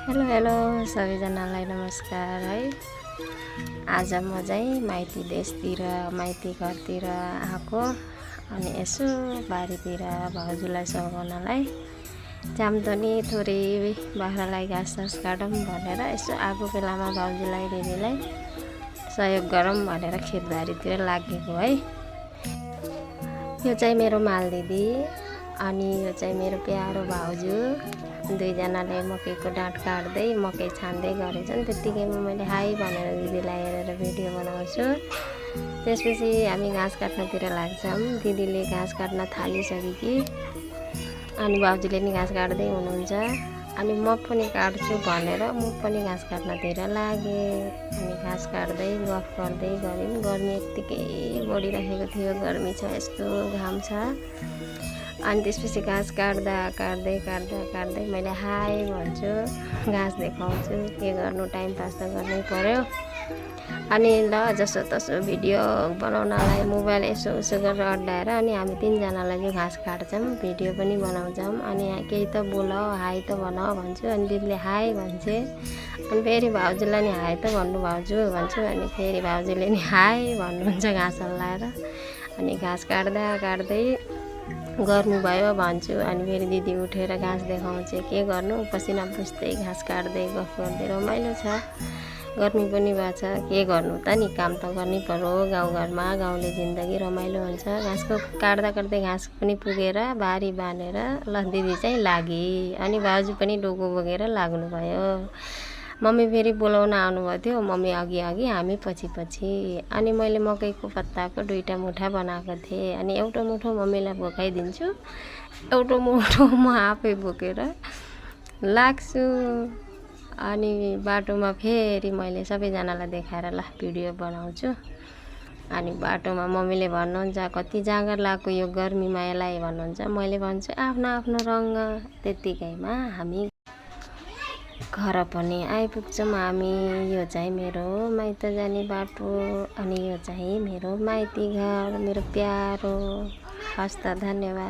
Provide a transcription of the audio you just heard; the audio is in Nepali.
हेलो हेलो सबैजनालाई नमस्कार है। आज म चाहिँ माइती देशतिर माइती घरतिर आएको अनि यसो बारीतिर भाउजूलाई सघाउनलाई जामदनी थोरै बाख्रालाई घाँस काटौँ भनेर यसो आएको बेलामा भाउजूलाई दिदीलाई सहयोग गरौँ भनेर खेतबारीतिर लागेको है। यो चाहिँ मेरो माल दिदी अनि यो चाहिँ मेरो प्यारो भाउजू। दुईजनाले मकैको डाँठ काट्दै मकै छान्दै गरेछन्। त्यतिकैमा मैले हाई भनेर दिदीलाई हेरेर भिडियो बनाउँछु। त्यसपछि हामी घाँस काट्नतिर लाग्छौँ। दिदीले घाँस काट्न थालिसकेकी अनि भाउजूले नि घाँस काट्दै हुनुहुन्छ अनि म पनि काट्छु भनेर म पनि घाँस काट्नतिर लागेँ। अनि घाँस काट्दै गफ गर्दै गऱ्यौँ। गर्मी यत्तिकै बढिरहेको थियो, गर्मी छ, यस्तो घाम छ। अनि त्यसपछि घाँस काट्दै मैले हाई भन्छु, घाँस देखाउँछु, के गर्नु टाइम पास त गर्नै पर्यो। अनि ल जसो तसो भिडियो बनाउनलाई मोबाइल यसो उसो गरेर अड्डाएर अनि हामी तीनजनालाई चाहिँ घाँस काट्छौँ, भिडियो पनि बनाउँछौँ। अनि केही त बोल हाई त भन भन्छु अनि दिदीले हाई भन्छे। अनि फेरि भाउजूलाई नि हाई त भन्नु भाउजू भन्छु अनि फेरि भाउजूले नि हाई भन्नुहुन्छ घाँस हल्लाएर। अनि घाँस काट्दै गर्नु भयो भन्छु अनि फेरि दिदी उठेर घाँस देखाउँछ। के गर्नु पसिना पुस्दै घाँस काट्दै गफ गर्दै रमाइलो छ। गर्मी पनि भएको छ, के गर्नु त नि, काम त गर्नै पर्यो गाउँघरमा। गाउँले जिन्दगी रमाइलो हुन्छ। घाँसको काट्दै घाँस पनि पुगेर बारी बाँधेर ल दिदी चाहिँ लागि अनि भाउजू पनि डोको बोकेर लाग्नुभयो। मम्मी फेरि बोलाउन आउनुभएको थियो, मम्मी अघि हामी पछि। अनि मैले मकैको पत्ताको 2टा मुठा बनाएको थिएँ। अनि एउटा मुठो मम्मीलाई बोकाइदिन्छु, एउटा मुठो म आफै बोकेर लाग्छु। अनि बाटोमा फेरि मैले सबैजनालाई देखाएर ल भिडियो बनाउँछु। अनि बाटोमा मम्मीले भन्नुहुन्छ कति जाँगर लाग्यो यो गर्मीमा यसलाई भन्नुहुन्छ। मैले भन्छु आफ्नो आफ्नो रङ्ग। त्यतिकैमा हामी घर पनि आइपुग्छौँ हामी। यो चाहिँ मेरो माइत जाने बाटो अनि यो चाहिँ मेरो माइती घर, मेरो प्यारो। हस् त, धन्यवाद।